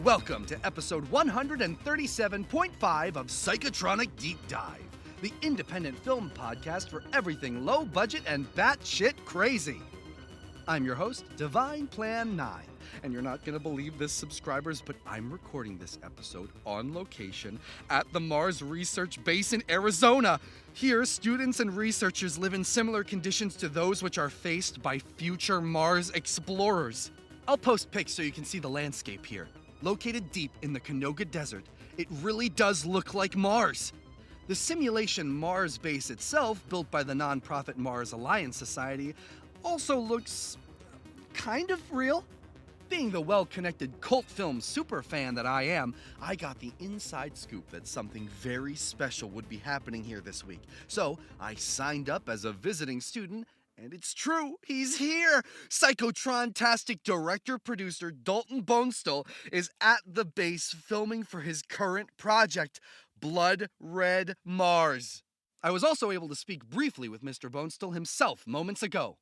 Welcome to episode 137.5 of Psychotronic Deep Dive, the independent film podcast for everything low budget and batshit crazy. I'm your host, Divine Plan 9, and you're not going to believe this, subscribers, but I'm recording this episode on location at the Mars Research Base in Arizona. Here, students and researchers live in similar conditions to those which are faced by future Mars explorers. I'll post pics so you can see the landscape here. Located deep in the Canoga Desert, it really does look like Mars. The simulation Mars base itself, built by the non-profit Mars Alliance Society, also looks kind of real. Being the well-connected cult film superfan that I am, I got the inside scoop that something very special would be happening here this week. So I signed up as a visiting student. And it's true, he's here! Psychotron-tastic director-producer Dalton Bonestell is at the base filming for his current project, Blood Red Mars. I was also able to speak briefly with Mr. Bonestell himself moments ago.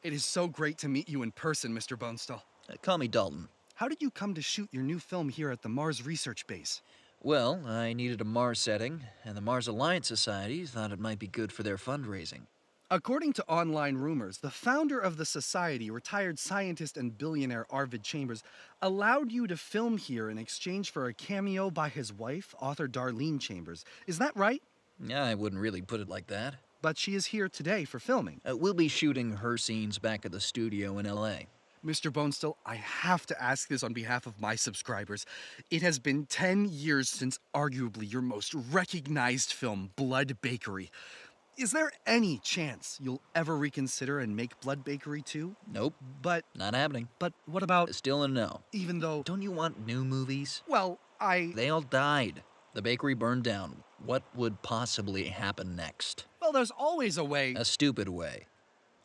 It is so great to meet you in person, Mr. Bonestell. Call me Dalton. How did you come to shoot your new film here at the Mars Research Base? Well, I needed a Mars setting, and the Mars Alliance Society thought it might be good for their fundraising. According to online rumors, the founder of the society, retired scientist and billionaire Arvid Chambers, allowed you to film here in exchange for a cameo by his wife, author Darlene Chambers. Is that right? I wouldn't really put it like that. But she is here today for filming. We'll be shooting her scenes back at the studio in L.A. Mr. Bonestell, I have to ask this on behalf of my subscribers. It has been 10 years since arguably your most recognized film, Blood Bakery. Is there any chance you'll ever reconsider and make Blood Bakery 2? Nope. But... Not happening. But what about... Still a no. Even though... Don't you want new movies? Well, They all died. The bakery burned down. What would possibly happen next? Well, there's always a way... A stupid way.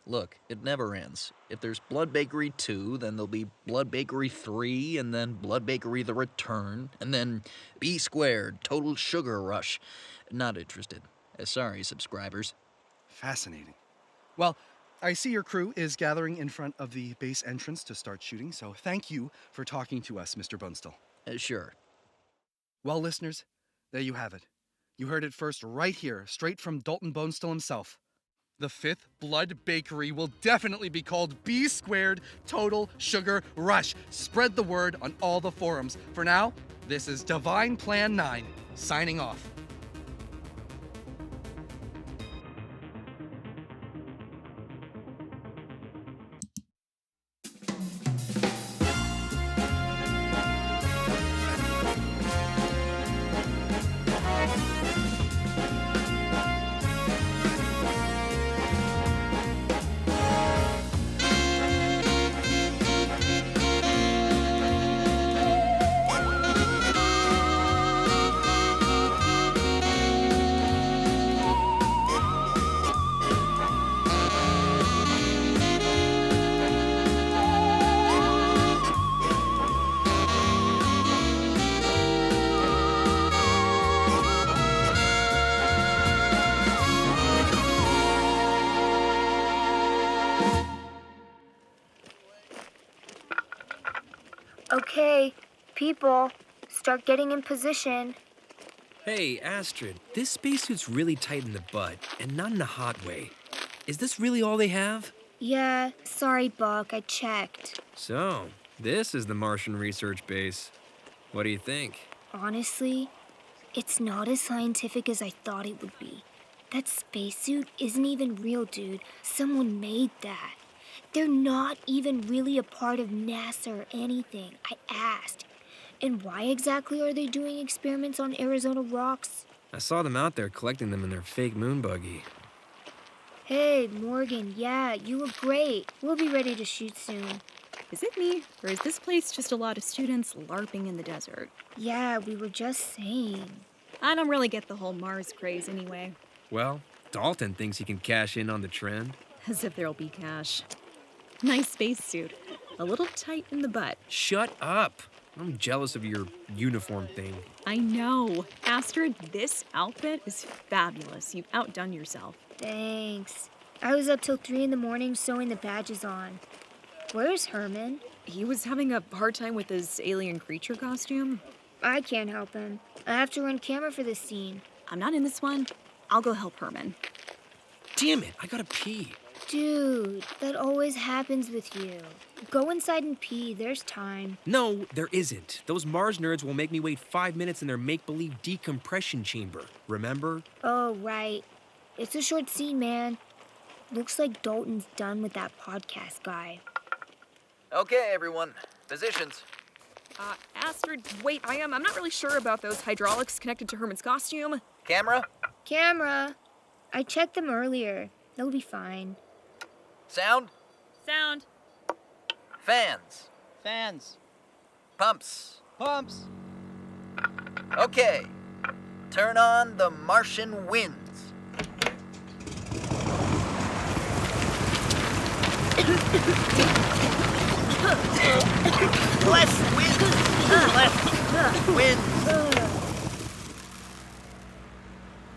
Look, it never ends. If there's Blood Bakery 2, then there'll be Blood Bakery 3, and then Blood Bakery The Return, and then B Squared, Total Sugar Rush. Not interested. Sorry, subscribers. Fascinating. Well, I see your crew is gathering in front of the base entrance to start shooting, so thank you for talking to us, Mr. Bonestell. Sure. Well, listeners, there you have it. You heard it first right here, straight from Dalton Bonestell himself. The fifth Blood Bakery will definitely be called B Squared Total Sugar Rush. Spread the word on all the forums. For now, this is Divine Plan 9, signing off. Okay, people, start getting in position. Hey, Astrid, this spacesuit's really tight in the butt, and not in a hot way. Is this really all they have? Yeah, sorry, Buck, I checked. So, this is the Martian research base. What do you think? Honestly, it's not as scientific as I thought it would be. That spacesuit isn't even real, dude. Someone made that. They're not even really a part of NASA or anything. I asked. And why exactly are they doing experiments on Arizona rocks? I saw them out there collecting them in their fake moon buggy. Hey, Morgan, yeah, you look great. We'll be ready to shoot soon. Is it me, or is this place just a lot of students LARPing in the desert? Yeah, we were just saying. I don't really get the whole Mars craze anyway. Well, Dalton thinks he can cash in on the trend. As if there'll be cash. Nice spacesuit. A little tight in the butt. Shut up! I'm jealous of your uniform thing. I know. Astrid, this outfit is fabulous. You've outdone yourself. Thanks. I was up till 3 in the morning sewing the badges on. Where's Herman? He was having a hard time with his alien creature costume. I can't help him. I have to run camera for this scene. I'm not in this one. I'll go help Herman. Damn it, I gotta pee. Dude, that always happens with you. Go inside and pee. There's time. No, there isn't. Those Mars nerds will make me wait 5 minutes in their make-believe decompression chamber. Remember? Oh, right. It's a short scene, man. Looks like Dalton's done with that podcast guy. Okay, everyone. Positions. Astrid, wait, I'm not really sure about those hydraulics connected to Herman's costume. Camera. Camera. I checked them earlier. They'll be fine. Sound. Sound. Fans. Fans. Pumps. Pumps. Okay. Turn on the Martian winds. Less wind. Less wind.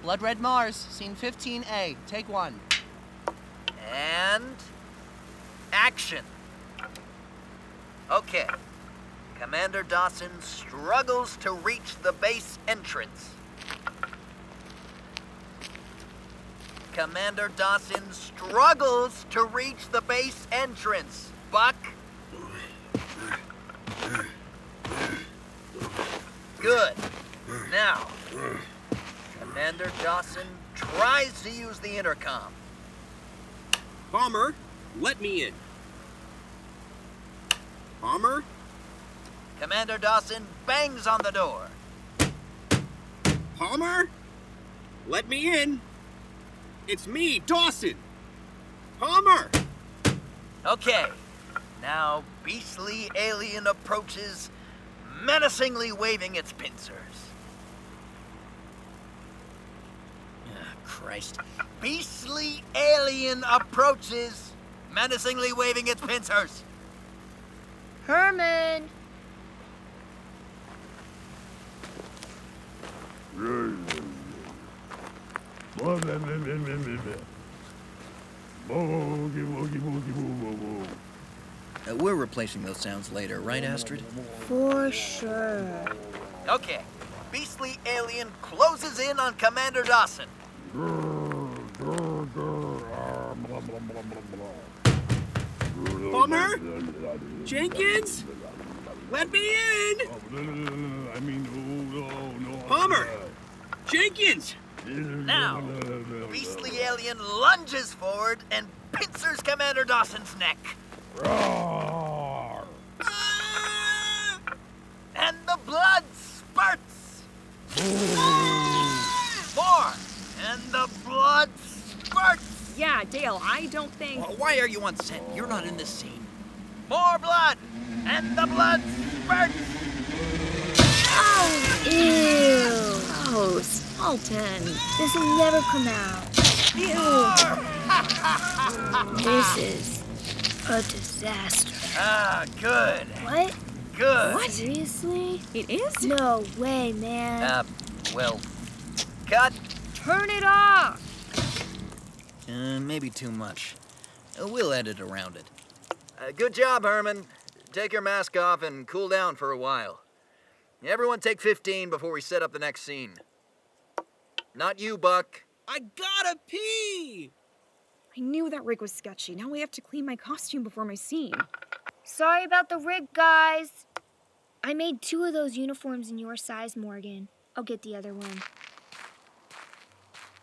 Blood Red Mars, scene 15A. Take 1. And action. Okay. Commander Dawson struggles to reach the base entrance. Commander Dawson struggles to reach the base entrance. Buck. Good. Now, Commander Dawson tries to use the intercom. Palmer, let me in. Palmer? Commander Dawson bangs on the door. Palmer? Let me in. It's me, Dawson. Palmer! Okay. Now, beastly alien approaches, menacingly waving its pincers. Ah, Christ. Beastly alien approaches, menacingly waving its pincers. Herman! We're replacing those sounds later, right, Astrid? For sure. Okay. Beastly alien closes in on Commander Dawson. Palmer? Jenkins? Let me in! Palmer! Jenkins! Now, the beastly alien lunges forward and pincers Commander Dawson's neck. Ah! And the blood spurts. More. And the blood spurts. Yeah, Dale, I don't think... Why are you on set? You're not in this scene. More blood. And the blood spurts. Ew! Gross. Dalton. This will never come out. This is a disaster. Ah, good. What? Good. Seriously? It is? No way, man. Well, cut. Turn it off! Maybe too much. We'll edit around it. Good job, Herman. Take your mask off and cool down for a while. Everyone take 15 before we set up the next scene. Not you, Buck. I gotta pee! I knew that rig was sketchy. Now we have to clean my costume before my scene. Sorry about the rig, guys. I made 2 of those uniforms in your size, Morgan. I'll get the other one.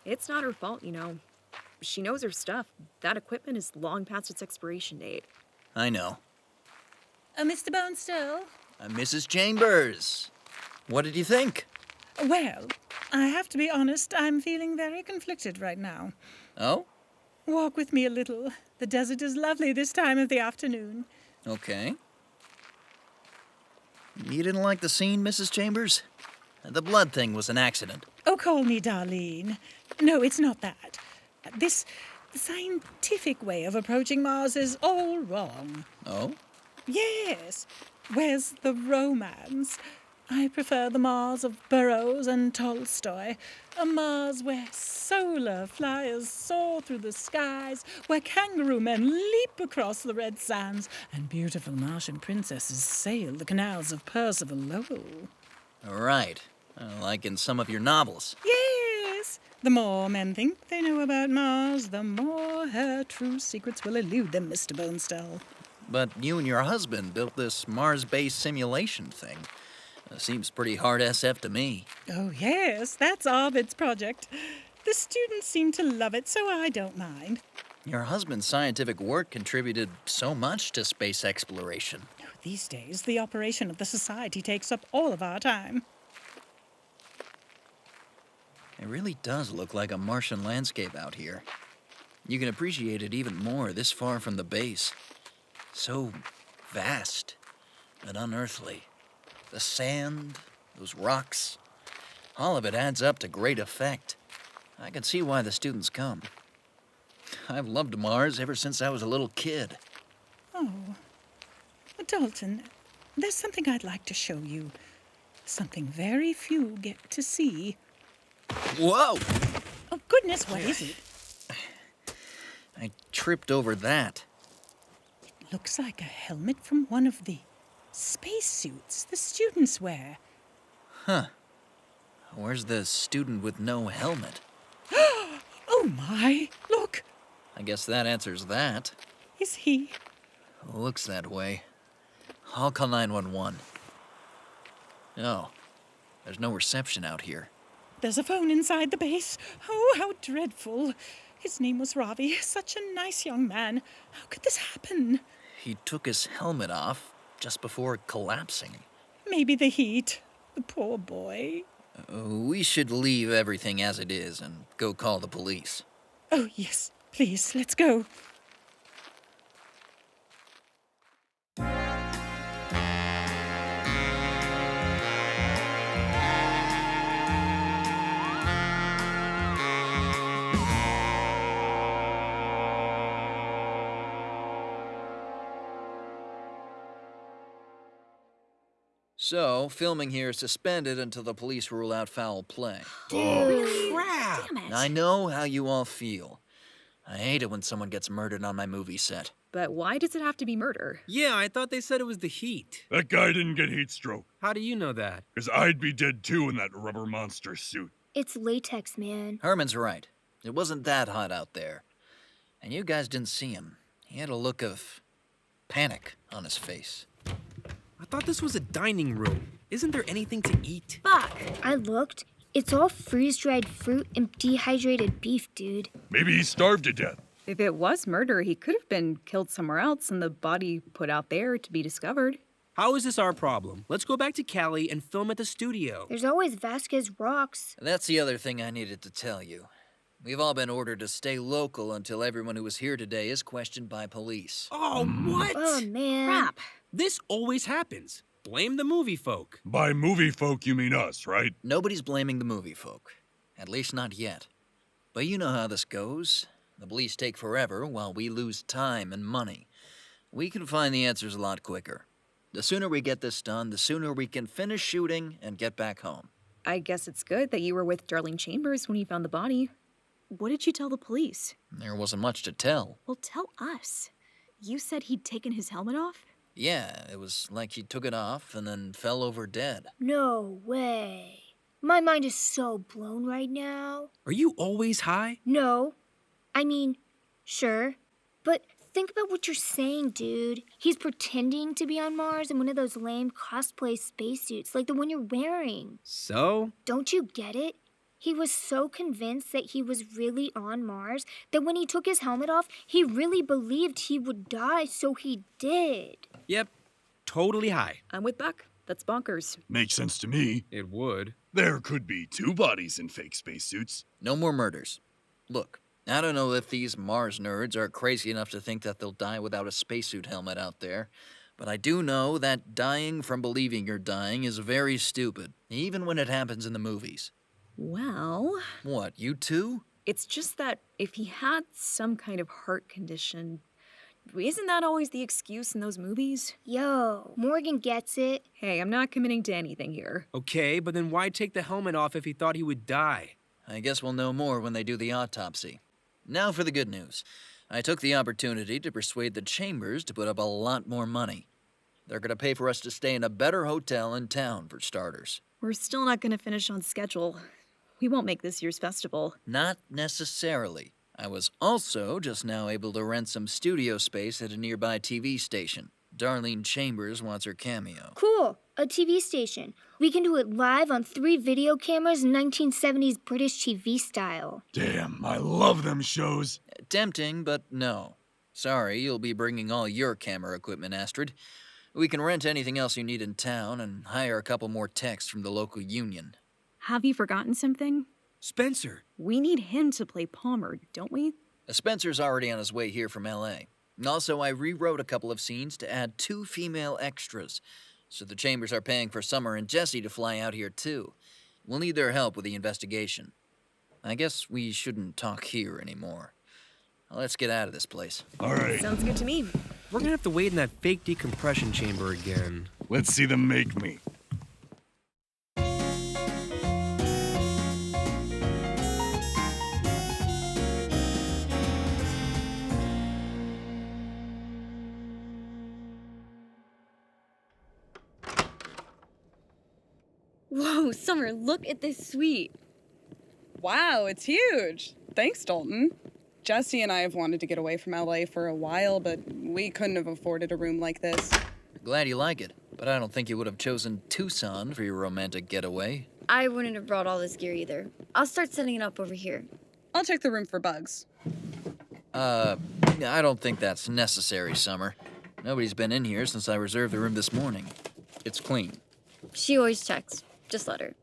It's not her fault, you know. She knows her stuff. That equipment is long past its expiration date. I know. Mr. Bonestell? Mrs. Chambers. What did you think? Well, I have to be honest, I'm feeling very conflicted right now. Oh? Walk with me a little. The desert is lovely this time of the afternoon. Okay. You didn't like the scene, Mrs. Chambers? The blood thing was an accident. Oh, call me Darlene. No, it's not that. This scientific way of approaching Mars is all wrong. Oh? Yes. Where's the romance? I prefer the Mars of Burroughs and Tolstoy, a Mars where solar flyers soar through the skies, where kangaroo men leap across the red sands, and beautiful Martian princesses sail the canals of Percival Lowell. Right. Like in some of your novels. Yes! The more men think they know about Mars, the more her true secrets will elude them, Mr. Bonestell. But you and your husband built this Mars-based simulation thing. Seems pretty hard SF to me. Oh, yes, that's Arvid's project. The students seem to love it, so I don't mind. Your husband's scientific work contributed so much to space exploration. These days, the operation of the society takes up all of our time. It really does look like a Martian landscape out here. You can appreciate it even more this far from the base. So vast and unearthly. The sand, those rocks, all of it adds up to great effect. I can see why the students come. I've loved Mars ever since I was a little kid. Oh, Dalton, there's something I'd like to show you. Something very few get to see. Whoa! Oh, goodness, what is it? I tripped over that. It looks like a helmet from one of the spacesuits the students wear. Huh. Where's the student with no helmet? Oh, my! Look! I guess that answers that. Is he? Looks that way. I'll call 911. Oh, there's no reception out here. There's a phone inside the base. Oh, how dreadful. His name was Ravi, such a nice young man. How could this happen? He took his helmet off just before collapsing. Maybe the heat. The poor boy. We should leave everything as it is and go call the police. Oh, yes. Please, let's go. So, filming here is suspended until the police rule out foul play. Dude, crap. damn it. I know how you all feel. I hate it when someone gets murdered on my movie set. But why does it have to be murder? Yeah, I thought they said it was the heat. That guy didn't get heat stroke, How do you know that? 'cause I'd be dead too in that rubber monster suit. It's latex, man. Herman's right. It wasn't that hot out there. And you guys didn't see him. He had a look of panic on his face. I thought this was a dining room. Isn't there anything to eat? Fuck! I looked. It's all freeze-dried fruit and dehydrated beef, dude. Maybe he starved to death. If it was murder, he could have been killed somewhere else and the body put out there to be discovered. How is this our problem? Let's go back to Cali and film at the studio. There's always Vasquez Rocks. That's the other thing I needed to tell you. We've all been ordered to stay local until everyone who was here today is questioned by police. Oh, what? Oh, man. Crap. This always happens. Blame the movie folk. By movie folk, you mean us, right? Nobody's blaming the movie folk. At least not yet. But you know how this goes. The police take forever while we lose time and money. We can find the answers a lot quicker. The sooner we get this done, the sooner we can finish shooting and get back home. I guess it's good that you were with Darlene Chambers when you found the body. What did you tell the police? There wasn't much to tell. Well, tell us. You said he'd taken his helmet off? Yeah, it was like she took it off and then fell over dead. No way. My mind is so blown right now. Are you always high? No. I mean, sure. But think about what you're saying, dude. He's pretending to be on Mars in one of those lame cosplay spacesuits, like the one you're wearing. So? Don't you get it? He was so convinced that he was really on Mars that when he took his helmet off, he really believed he would die, so he did. Yep, totally high. I'm with Buck. That's bonkers. Makes sense to me. It would. There could be two bodies in fake spacesuits. No more murders. Look, I don't know if these Mars nerds are crazy enough to think that they'll die without a spacesuit helmet out there, but I do know that dying from believing you're dying is very stupid, even when it happens in the movies. Well, What, you too? it's just that if he had some kind of heart condition, Isn't that always the excuse in those movies? Yo, Morgan gets it. Hey, I'm not committing to anything here. Okay, but then why take the helmet off if he thought he would die? I guess we'll know more when they do the autopsy. Now for the good news. I took the opportunity to persuade the Chambers to put up a lot more money. They're gonna pay for us to stay in a better hotel in town, for starters. We're still not gonna finish on schedule. We won't make this year's festival. Not necessarily. I was also just now able to rent some studio space at a nearby TV station. Darlene Chambers wants her cameo. Cool, a TV station. We can do it live on 3 video cameras, 1970s British TV style. Damn, I love them shows. Tempting, but no. Sorry, you'll be bringing all your camera equipment, Astrid. We can rent anything else you need in town and hire a couple more techs from the local union. Have you forgotten something? Spencer! We need him to play Palmer, don't we? Spencer's already on his way here from L.A. Also, I rewrote a couple of scenes to add 2 female extras, so the Chambers are paying for Summer and Jessie to fly out here too. We'll need their help with the investigation. I guess we shouldn't talk here anymore. Let's get out of this place. All right, Sounds good to me. We're gonna have to wait in that fake decompression chamber again. let's see them make me. Whoa, Summer, look at this suite. Wow, it's huge. Thanks, Dalton. Jessie and I have wanted to get away from LA for a while, but we couldn't have afforded a room like this. Glad you like it, but I don't think you would have chosen Tucson for your romantic getaway. I wouldn't have brought all this gear either. I'll start setting it up over here. I'll check the room for bugs. I don't think that's necessary, Summer. Nobody's been in here since I reserved the room this morning. It's clean. She always checks. Just let her.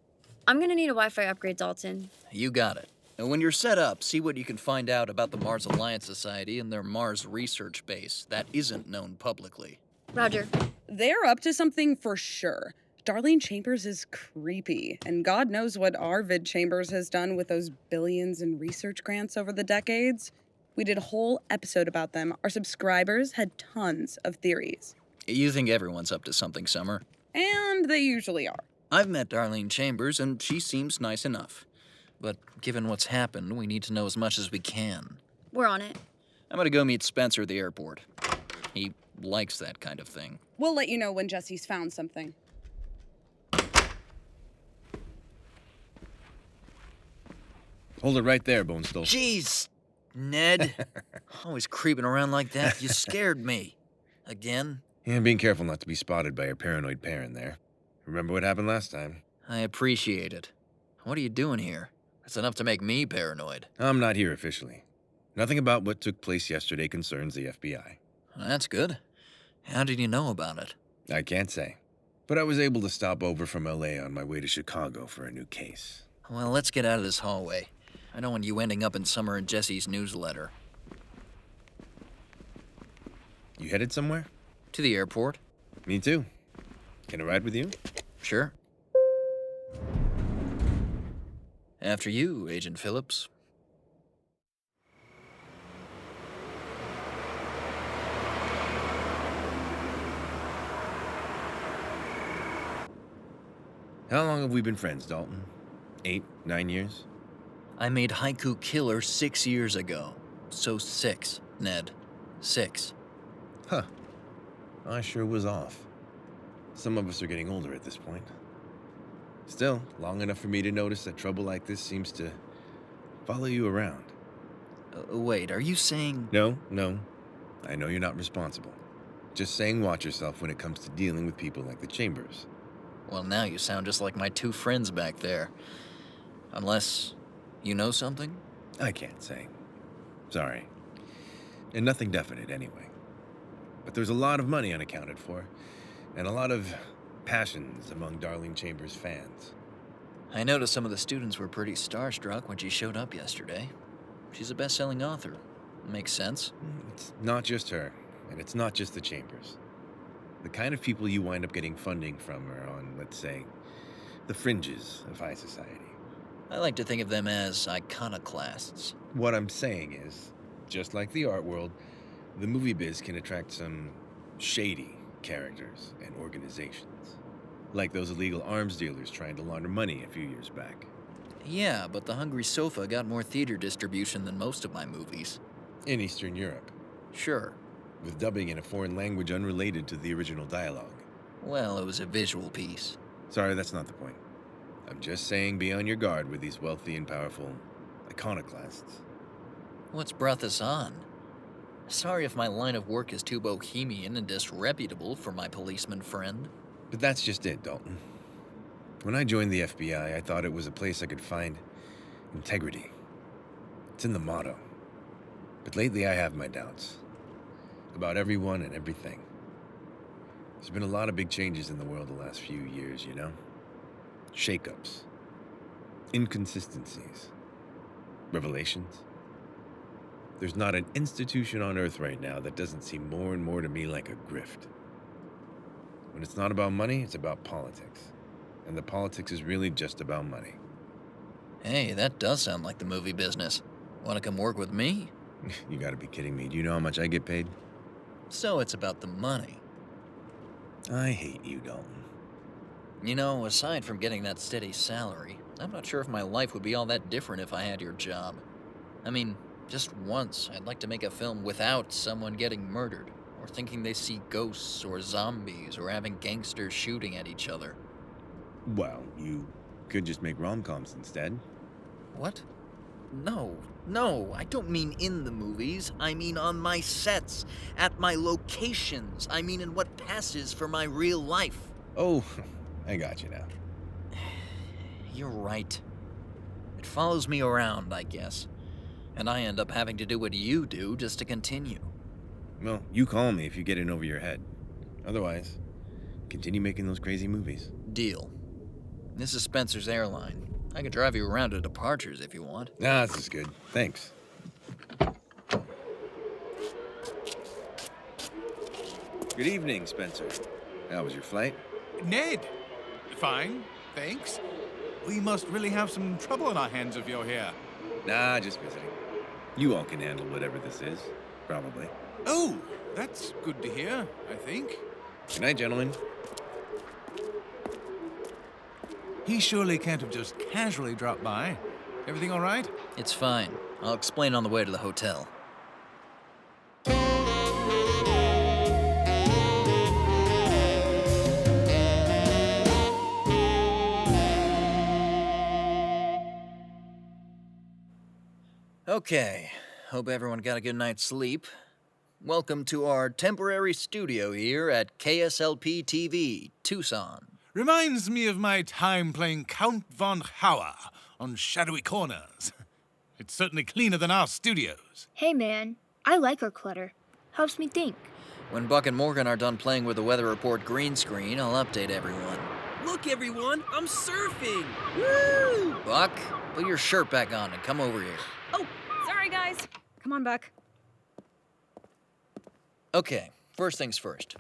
I'm gonna need a Wi-Fi upgrade, Dalton. You got it. And when you're set up, see what you can find out about the Mars Alliance Society and their Mars research base that isn't known publicly. Roger. They're up to something for sure. Darlene Chambers is creepy, and God knows what Arvid Chambers has done with those billions in research grants over the decades. We did a whole episode about them. Our subscribers had tons of theories. You think everyone's up to something, Summer? And they usually are. I've met Darlene Chambers, and she seems nice enough. But given what's happened, we need to know as much as we can. We're on it. I'm gonna go meet Spencer at the airport. He likes that kind of thing. We'll let you know when Jessie's found something. Hold it right there, Bonestell. Jeez, Ned. Always creeping around like that. You scared me. Again? Yeah, being careful not to be spotted by your paranoid parent there. Remember what happened last time? I appreciate it. What are you doing here? That's enough to make me paranoid. I'm not here officially. Nothing about what took place yesterday concerns the FBI. That's good. How did you know about it? I can't say. But I was able to stop over from LA on my way to Chicago for a new case. Well, let's get out of this hallway. I don't want you ending up in Summer and Jessie's newsletter. You headed somewhere? To the airport. Me too. Can I ride with you? Sure. After you, Agent Phillips. How long have we been friends, Dalton? 8, 9 years? I made Haiku Killer 6 years ago. So 6, Ned. 6. Huh. I sure was off. Some of us are getting older at this point. Still, long enough for me to notice that trouble like this seems to follow you around. Wait, are you saying... No. I know you're not responsible. Just saying watch yourself when it comes to dealing with people like the Chambers. Well, now you sound just like my 2 friends back there. Unless you know something? I can't say. Sorry. And nothing definite anyway. But there's a lot of money unaccounted for, and a lot of passions among Darlene Chambers fans. I noticed some of the students were pretty starstruck when she showed up yesterday. She's a best-selling author. Makes sense. It's not just her, and it's not just the Chambers. The kind of people you wind up getting funding from are on, let's say, the fringes of high society. I like to think of them as iconoclasts. What I'm saying is, just like the art world, The movie biz can attract some shady characters and organizations. Like those illegal arms dealers trying to launder money a few years back. Yeah, but The Hungry Sofa got more theater distribution than most of my movies. In Eastern Europe. Sure. With dubbing in a foreign language unrelated to the original dialogue. Well, it was a visual piece. Sorry, that's not the point. I'm just saying be on your guard with these wealthy and powerful iconoclasts. What's brought this on? Sorry if my line of work is too bohemian and disreputable for my policeman friend. But that's just it, Dalton. When I joined the FBI, I thought it was a place I could find integrity. It's in the motto. But lately I have my doubts. About everyone and everything. There's been a lot of big changes in the world the last few years, you know? Shake-ups. Inconsistencies. Revelations. There's not an institution on Earth right now that doesn't seem more and more to me like a grift. When it's not about money, it's about politics. And the politics is really just about money. Hey, that does sound like the movie business. Want to come work with me? You gotta be kidding me. Do you know how much I get paid? So it's about the money. I hate you, Dalton. You know, aside from getting that steady salary, I'm not sure if my life would be all that different if I had your job. I mean, just once, I'd like to make a film without someone getting murdered, or thinking they see ghosts or zombies, or having gangsters shooting at each other. Well, you could just make rom-coms instead. What? No, I don't mean in the movies. I mean on my sets, at my locations. I mean in what passes for my real life. Oh, I got you now. You're right. It follows me around, I guess. And I end up having to do what you do just to continue. Well, you call me if you get in over your head. Otherwise, continue making those crazy movies. Deal. This is Spencer's airline. I can drive you around to departures if you want. Nah, this is good. Thanks. Good evening, Spencer. How was your flight? Ned! Fine, thanks. We must really have some trouble on our hands if you're here. Nah, just visiting. You all can handle whatever this is, probably. Oh, that's good to hear, I think. Good night, gentlemen. He surely can't have just casually dropped by. Everything all right? It's fine. I'll explain on the way to the hotel. Okay, hope everyone got a good night's sleep. Welcome to our temporary studio here at KSLP-TV Tucson. Reminds me of my time playing Count von Hauer on Shadowy Corners. It's certainly cleaner than our studios. Hey man, I like our clutter. Helps me think. When Buck and Morgan are done playing with the Weather Report green screen, I'll update everyone. Look, everyone, I'm surfing! Woo! Buck, put your shirt back on and come over here. Oh, sorry guys. Come on, Buck. Okay, first things first.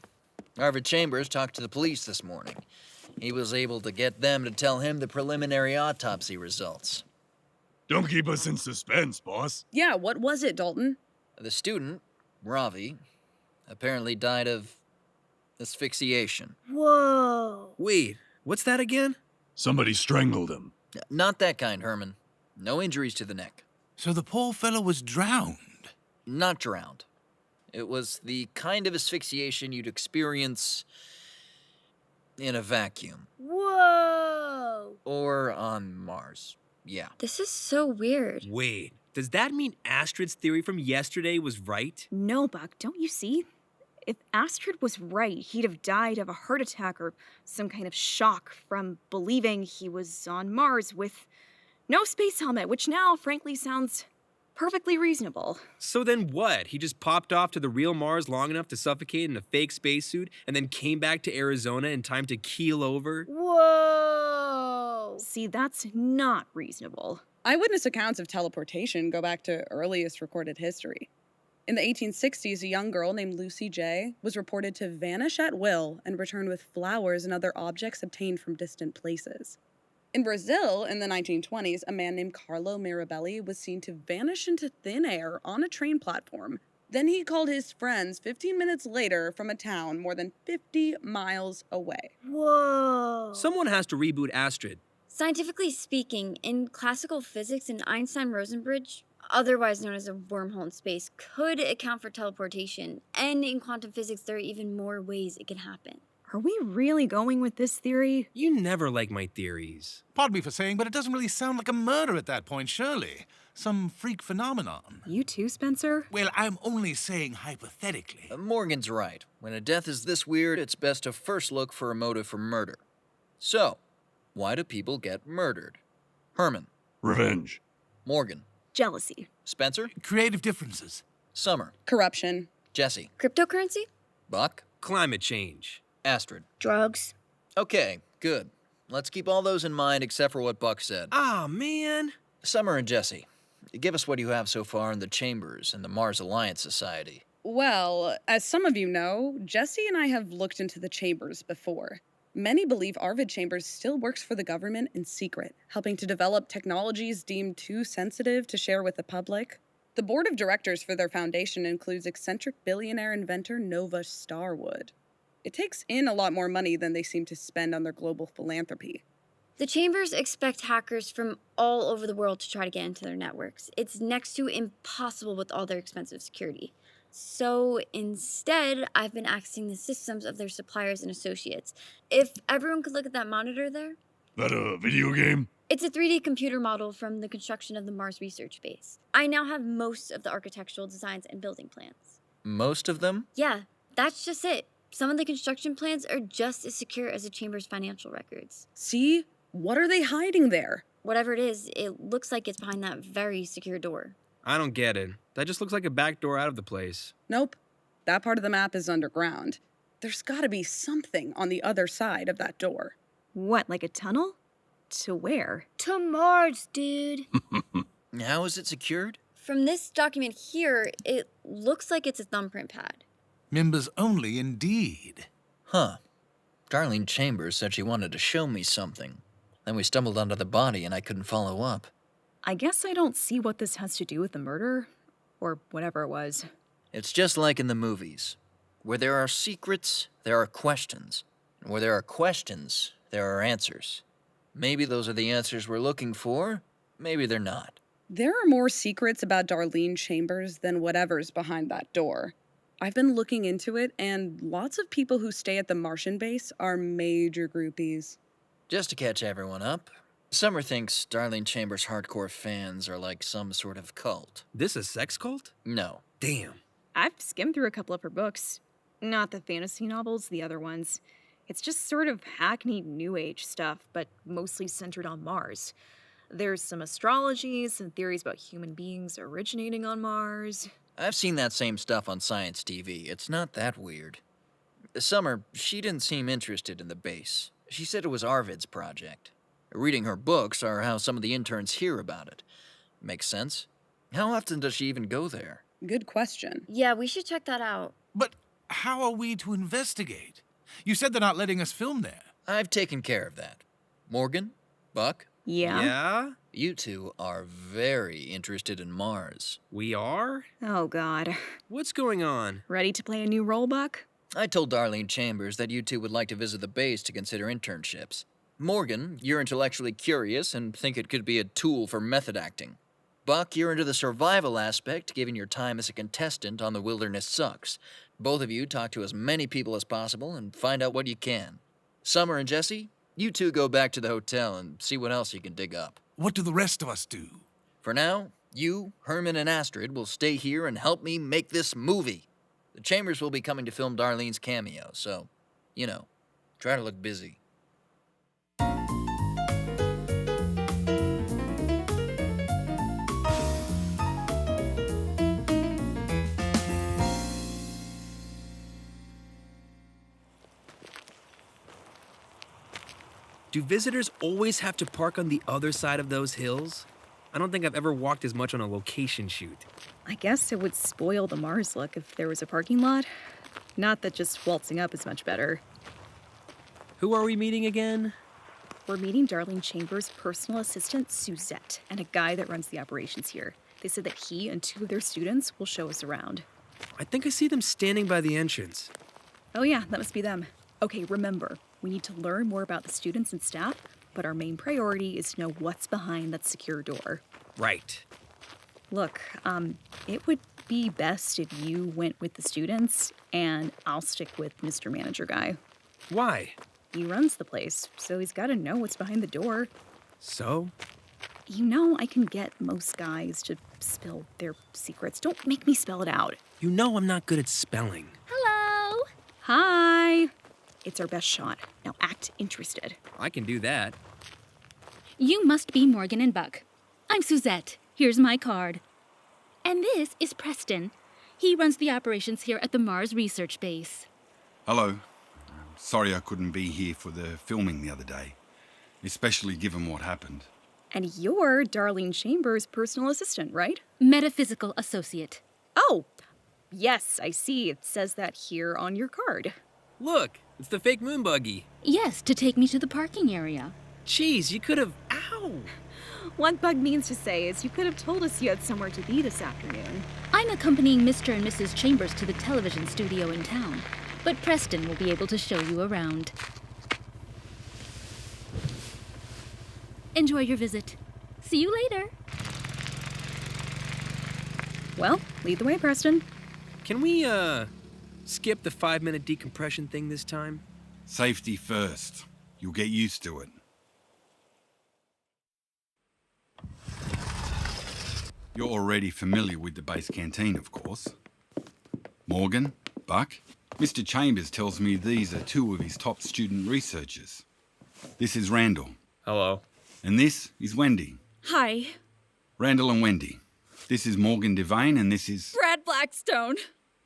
Arvid Chambers talked to the police this morning. He was able to get them to tell him the preliminary autopsy results. Don't keep us in suspense, boss. Yeah, what was it, Dalton? The student, Ravi, apparently died of asphyxiation. Whoa. Wait, what's that again? Somebody strangled him. Not that kind, Herman. No injuries to the neck. So the poor fellow was drowned? Not drowned. It was the kind of asphyxiation you'd experience in a vacuum. Whoa. Or on Mars. Yeah. This is so weird. Wait, does that mean Astrid's theory from yesterday was right? No, Buck, don't you see? If Astrid was right, he'd have died of a heart attack or some kind of shock from believing he was on Mars with no space helmet, which now, frankly, sounds perfectly reasonable. So then what? He just popped off to the real Mars long enough to suffocate in a fake spacesuit and then came back to Arizona in time to keel over? Whoa. See, that's not reasonable. Eyewitness accounts of teleportation go back to earliest recorded history. In the 1860s, a young girl named Lucy J. was reported to vanish at will and return with flowers and other objects obtained from distant places. In Brazil, in the 1920s, a man named Carlo Mirabelli was seen to vanish into thin air on a train platform Then he called his friends 15 minutes later from a town more than 50 miles away. Whoa. Someone has to reboot Astrid. Scientifically speaking, in classical physics, an Einstein-Rosen bridge, otherwise known as a wormhole in space, could account for teleportation. And in quantum physics, there are even more ways it can happen. Are we really going with this theory? You never like my theories. Pardon me for saying, but it doesn't really sound like a murder at that point, surely. Some freak phenomenon. You too, Spencer? Well, I'm only saying hypothetically. Morgan's right. When a death is this weird, it's best to first look for a motive for murder. So, why do people get murdered? Herman. Revenge. Morgan. Jealousy. Spencer. Creative differences. Summer. Corruption. Jesse. Cryptocurrency? Buck. Climate change. Astrid. Drugs. Okay, good. Let's keep all those in mind except for what Buck said. Ah, man. Summer and Jesse, give us what you have so far in the Chambers and the Mars Alliance Society. Well, as some of you know, Jessie and I have looked into the Chambers before. Many believe Arvid Chambers still works for the government in secret, helping to develop technologies deemed too sensitive to share with the public. The board of directors for their foundation includes eccentric billionaire inventor Nova Starwood. It takes in a lot more money than they seem to spend on their global philanthropy. The Chambers expect hackers from all over the world to try to get into their networks. It's next to impossible with all their expensive security. So instead, I've been accessing the systems of their suppliers and associates. If everyone could look at that monitor there. That a video game? It's a 3D computer model from the construction of the Mars research base. I now have most of the architectural designs and building plans. Most of them? Yeah, that's just it. Some of the construction plans are just as secure as the Chamber's financial records. See? What are they hiding there? Whatever it is, it looks like it's behind that very secure door. I don't get it. That just looks like a back door out of the place. Nope. That part of the map is underground. There's gotta be something on the other side of that door. What, like a tunnel? To where? To Mars, dude. How is it secured? From this document here, it looks like it's a thumbprint pad. Members only, indeed. Huh. Darlene Chambers said she wanted to show me something. Then we stumbled onto the body and I couldn't follow up. I guess I don't see what this has to do with the murder, or whatever it was. It's just like in the movies. Where there are secrets, there are questions. And where there are questions, there are answers. Maybe those are the answers we're looking for, maybe they're not. There are more secrets about Darlene Chambers than whatever's behind that door. I've been looking into it, and lots of people who stay at the Martian base are major groupies. Just to catch everyone up, Summer thinks Darlene Chambers' hardcore fans are like some sort of cult. This a sex cult? No. Damn. I've skimmed through a couple of her books. Not the fantasy novels, the other ones. It's just sort of hackneyed New Age stuff, but mostly centered on Mars. There's some astrology, some theories about human beings originating on Mars. I've seen that same stuff on Science TV. It's not that weird. Summer, she didn't seem interested in the base. She said it was Arvid's project. Reading her books are how some of the interns hear about it. Makes sense. How often does she even go there? Good question. Yeah, we should check that out. But how are we to investigate? You said they're not letting us film there. I've taken care of that. Morgan? Buck? Yeah? Yeah? You two are very interested in Mars. We are? Oh, God. What's going on? Ready to play a new role, Buck? I told Darlene Chambers that you two would like to visit the base to consider internships. Morgan, you're intellectually curious and think it could be a tool for method acting. Buck, you're into the survival aspect, given your time as a contestant on The Wilderness Sucks. Both of you talk to as many people as possible and find out what you can. Summer and Jesse, you two go back to the hotel and see what else you can dig up. What do the rest of us do? For now, you, Herman, and Astrid will stay here and help me make this movie. The Chambers will be coming to film Darlene's cameo, so, try to look busy. Do visitors always have to park on the other side of those hills? I don't think I've ever walked as much on a location shoot. I guess it would spoil the Mars look if there was a parking lot. Not that just waltzing up is much better. Who are we meeting again? We're meeting Darlene Chambers' personal assistant, Suzette, and a guy that runs the operations here. They said that he and two of their students will show us around. I think I see them standing by the entrance. Oh yeah, that must be them. Okay, remember, we need to learn more about the students and staff, but our main priority is to know what's behind that secure door. Right. Look, it would be best if you went with the students, and I'll stick with Mr. Manager Guy. Why? He runs the place, so he's gotta know what's behind the door. So? You know I can get most guys to spill their secrets. Don't make me spell it out. You know I'm not good at spelling. Hello! Hi! It's our best shot. Now act interested. I can do that. You must be Morgan and Buck. I'm Suzette. Here's my card. And this is Preston. He runs the operations here at the Mars Research Base. Hello. Sorry I couldn't be here for the filming the other day, especially given what happened. And you're Darlene Chambers' personal assistant, right? Metaphysical associate. Oh, yes, I see. It says that here on your card. Look, it's the fake moon buggy. Yes, to take me to the parking area. Jeez, you could have... Ow! What Bug means to say is you could have told us you had somewhere to be this afternoon. I'm accompanying Mr. and Mrs. Chambers to the television studio in town, but Preston will be able to show you around. Enjoy your visit. See you later. Well, lead the way, Preston. Can we, skip the 5-minute decompression thing this time? Safety first. You'll get used to it. You're already familiar with the base canteen, of course. Morgan, Buck, Mr. Chambers tells me these are two of his top student researchers. This is Randall. Hello. And this is Wendy. Hi. Randall and Wendy. This is Morgan Devane, and this is... Brad Blackstone.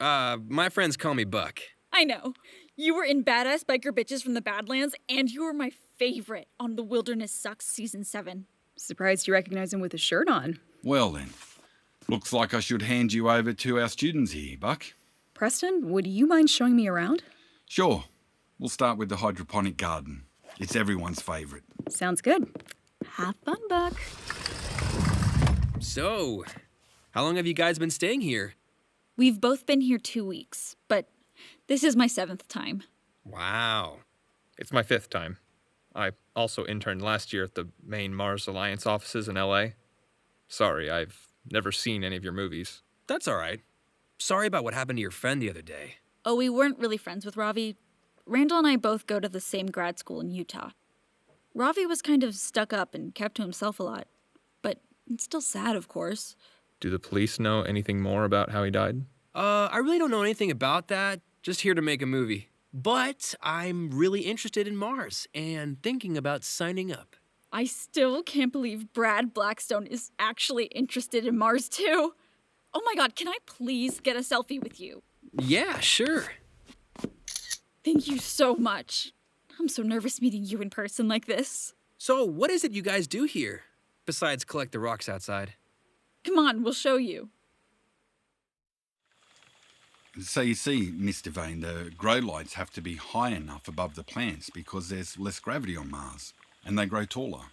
My friends call me Buck. I know. You were in Badass Biker Bitches from the Badlands, and you were my favorite on The Wilderness Sucks Season 7. Surprised you recognize him with a shirt on. Well then, looks like I should hand you over to our students here, Buck. Preston, would you mind showing me around? Sure. We'll start with the hydroponic garden. It's everyone's favourite. Sounds good. Have fun, Buck. So, how long have you guys been staying here? We've both been here 2 weeks, but this is my 7th time. Wow. It's my 5th time. I also interned last year at the main Mars Alliance offices in LA. Sorry, I've never seen any of your movies. That's all right. Sorry about what happened to your friend the other day. Oh, we weren't really friends with Ravi. Randall and I both go to the same grad school in Utah. Ravi was kind of stuck up and kept to himself a lot. But it's still sad, of course. Do the police know anything more about how he died? I really don't know anything about that. Just here to make a movie. But I'm really interested in Mars and thinking about signing up. I still can't believe Brad Blackstone is actually interested in Mars, too. Oh my god, can I please get a selfie with you? Yeah, sure. Thank you so much. I'm so nervous meeting you in person like this. So, what is it you guys do here, besides collect the rocks outside? Come on, we'll show you. So you see, Miss Devane, the grow lights have to be high enough above the plants because there's less gravity on Mars, and they grow taller.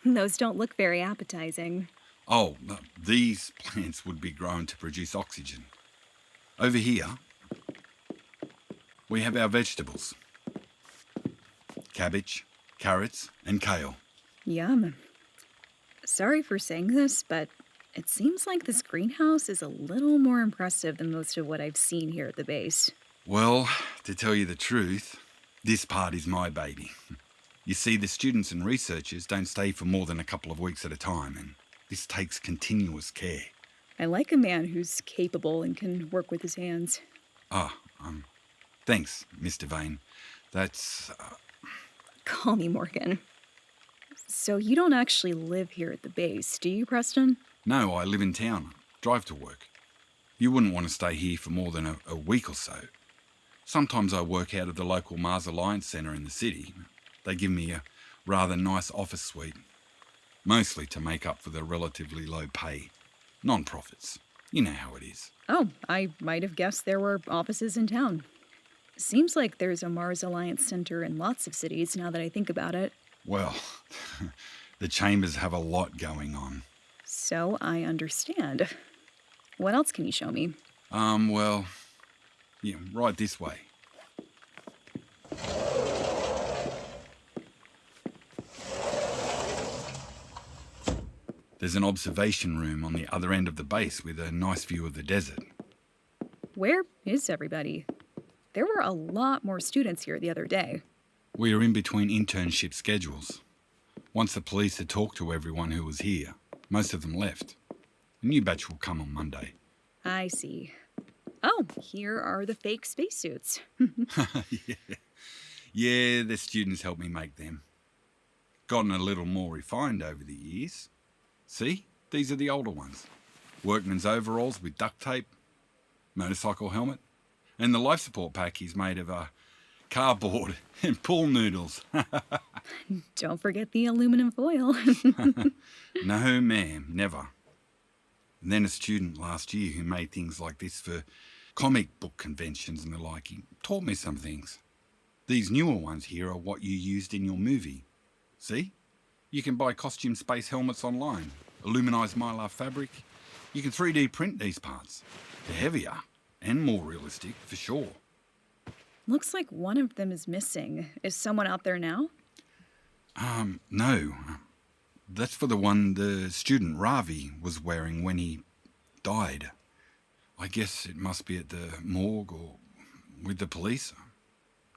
Those don't look very appetizing. Oh, these plants would be grown to produce oxygen. Over here, we have our vegetables. Cabbage, carrots, and kale. Yum. Sorry for saying this, but it seems like this greenhouse is a little more impressive than most of what I've seen here at the base. Well, to tell you the truth, this part is my baby. You see, the students and researchers don't stay for more than a couple of weeks at a time, and this takes continuous care. I like a man who's capable and can work with his hands. Thanks, Miss Devane. That's... Call me Morgan. So you don't actually live here at the base, do you, Preston? No, I live in town. Drive to work. You wouldn't want to stay here for more than a week or so. Sometimes I work out of the local Mars Alliance Centre in the city. They give me a rather nice office suite. Mostly to make up for the relatively low pay. Non-profits. You know how it is. Oh, I might have guessed there were offices in town. Seems like there's a Mars Alliance Center in lots of cities now that I think about it. Well, the Chambers have a lot going on. So I understand. What else can you show me? Well, yeah, right this way. There's an observation room on the other end of the base with a nice view of the desert. Where is everybody? There were a lot more students here the other day. We are in between internship schedules. Once the police had talked to everyone who was here, most of them left. A new batch will come on Monday. I see. Oh, here are the fake spacesuits. Yeah, the students helped me make them. Gotten a little more refined over the years. See? These are the older ones. Workman's overalls with duct tape, motorcycle helmet, and the life support pack is made of cardboard and pool noodles. Don't forget the aluminum foil. No, ma'am, never. And then a student last year who made things like this for comic book conventions and the like, he taught me some things. These newer ones here are what you used in your movie. See? You can buy costume space helmets online, aluminized mylar fabric. You can 3D print these parts. They're heavier and more realistic, for sure. Looks like one of them is missing. Is someone out there now? No. That's for the one the student Ravi was wearing when he died. I guess it must be at the morgue or with the police.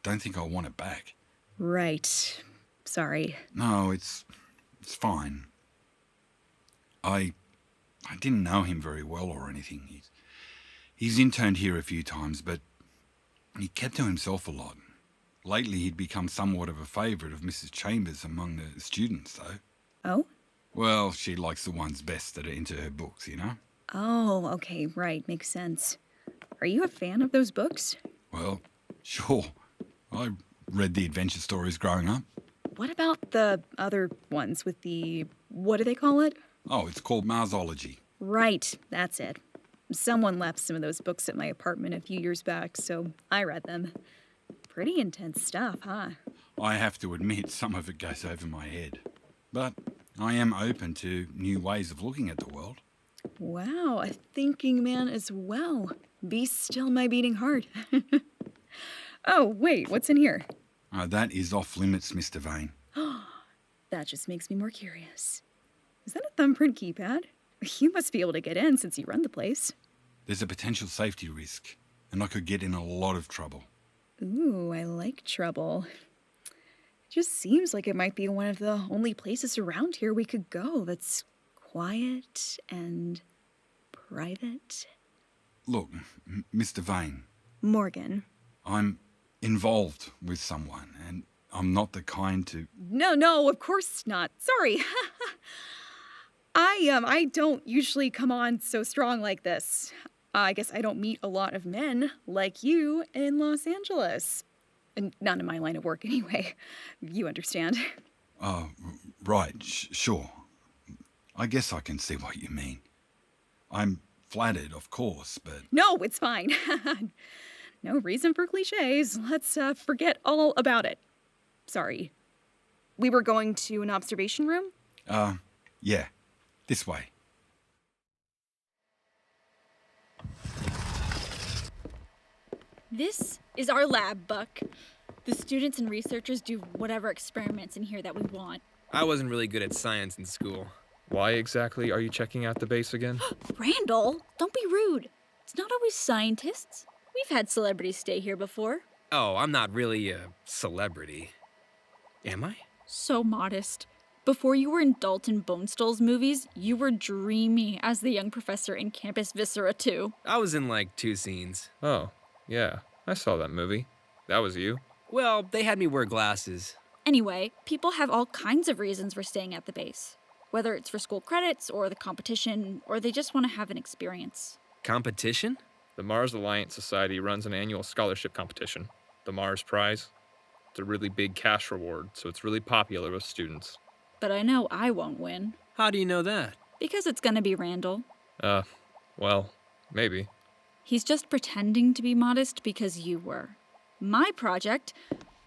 Don't think I'll want it back. Right. Sorry. No, it's fine. I didn't know him very well or anything. He's interned here a few times, but he kept to himself a lot. Lately, he'd become somewhat of a favourite of Mrs. Chambers among the students, though. Oh? Well, she likes the ones best that are into her books, you know? Oh, okay, right. Makes sense. Are you a fan of those books? Well, sure. I read the adventure stories growing up. What about the other ones with the... what do they call it? Oh, it's called Marsology. Right, that's it. Someone left some of those books at my apartment a few years back, so I read them. Pretty intense stuff, huh? I have to admit, some of it goes over my head. But I am open to new ways of looking at the world. Wow, a thinking man as well. Be still my beating heart. Oh, wait, what's in here? That is off limits, Mr. Devane. That just makes me more curious. Is that a thumbprint keypad? You must be able to get in since you run the place. There's a potential safety risk, and I could get in a lot of trouble. Ooh, I like trouble. It just seems like it might be one of the only places around here we could go that's quiet and private. Look, Mr. Devane. Morgan. I'm involved with someone, and I'm not the kind to... No, of course not. Sorry. I don't usually come on so strong like this. I guess I don't meet a lot of men like you in Los Angeles. And not in my line of work anyway. You understand. Oh, right, sure. I guess I can see what you mean. I'm flattered, of course, but... No, it's fine. No reason for cliches. Let's forget all about it. Sorry. We were going to an observation room? Yeah. This way. This is our lab, Buck. The students and researchers do whatever experiments in here that we want. I wasn't really good at science in school. Why exactly are you checking out the base again? Randall, don't be rude. It's not always scientists. We've had celebrities stay here before. Oh, I'm not really a celebrity. Am I? So modest. Before you were in Dalton Bonestell's movies, you were dreamy as the young professor in Campus Viscera 2. I was in like 2 scenes. Oh, yeah, I saw that movie. That was you. Well, they had me wear glasses. Anyway, people have all kinds of reasons for staying at the base. Whether it's for school credits, or the competition, or they just want to have an experience. Competition? The Mars Alliance Society runs an annual scholarship competition, the Mars Prize. It's a really big cash reward, so it's really popular with students. But I know I won't win. How do you know that? Because it's gonna be Randall. Well, maybe. He's just pretending to be modest because you were. My project,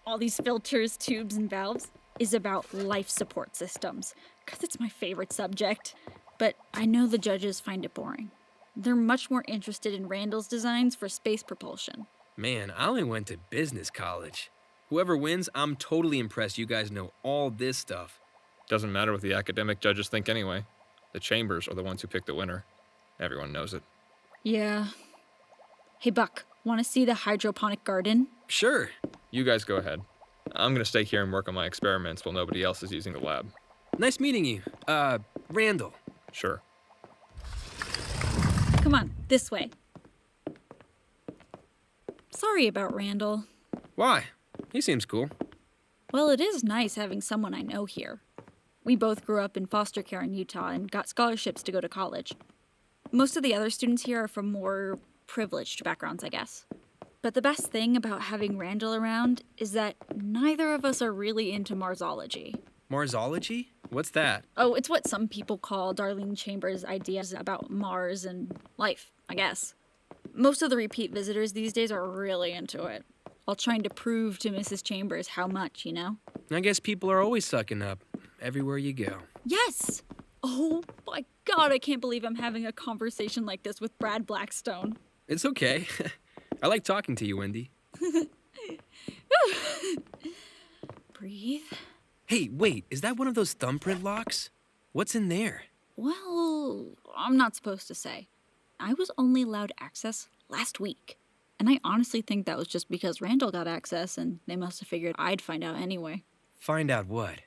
all these filters, tubes, and valves, is about life support systems, because it's my favorite subject. But I know the judges find it boring. They're much more interested in Randall's designs for space propulsion. Man, I only went to business college. Whoever wins, I'm totally impressed you guys know all this stuff. Doesn't matter what the academic judges think anyway. The Chambers are the ones who pick the winner. Everyone knows it. Yeah. Hey, Buck, want to see the hydroponic garden? Sure. You guys go ahead. I'm gonna stay here and work on my experiments while nobody else is using the lab. Nice meeting you. Randall. Sure. Come on, this way. Sorry about Randall. Why? He seems cool. Well, it is nice having someone I know here. We both grew up in foster care in Utah and got scholarships to go to college. Most of the other students here are from more privileged backgrounds, I guess. But the best thing about having Randall around is that neither of us are really into Marsology. Marsology? What's that? Oh, it's what some people call Darlene Chambers' ideas about Mars and life, I guess. Most of the repeat visitors these days are really into it, while trying to prove to Mrs. Chambers how much, you know? I guess people are always sucking up, everywhere you go. Yes! Oh my God, I can't believe I'm having a conversation like this with Brad Blackstone. It's okay. I like talking to you, Wendy. Breathe. Hey, wait, is that one of those thumbprint locks? What's in there? Well, I'm not supposed to say. I was only allowed access last week. And I honestly think that was just because Randall got access and they must have figured I'd find out anyway. Find out what?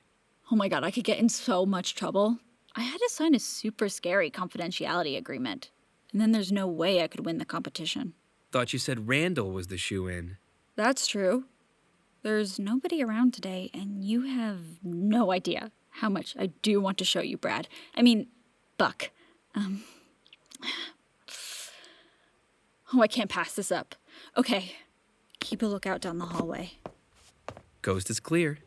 Oh my God, I could get in so much trouble. I had to sign a super scary confidentiality agreement. And then there's no way I could win the competition. Thought you said Randall was the shoe-in. That's true. There's nobody around today, and you have no idea how much I do want to show you, Brad. I mean, Buck. Oh, I can't pass this up. Okay, keep a lookout down the hallway. Coast is clear.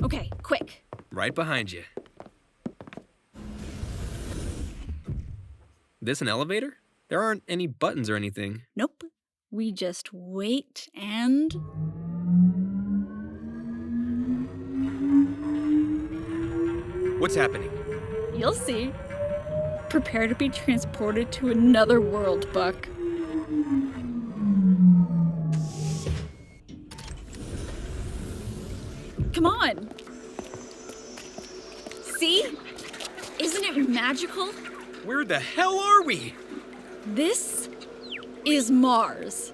Okay, quick. Right behind you. This an elevator? There aren't any buttons or anything. Nope. We just wait and... What's happening? You'll see. Prepare to be transported to another world, Buck. Come on. See? Isn't it magical? Where the hell are we? This is Mars.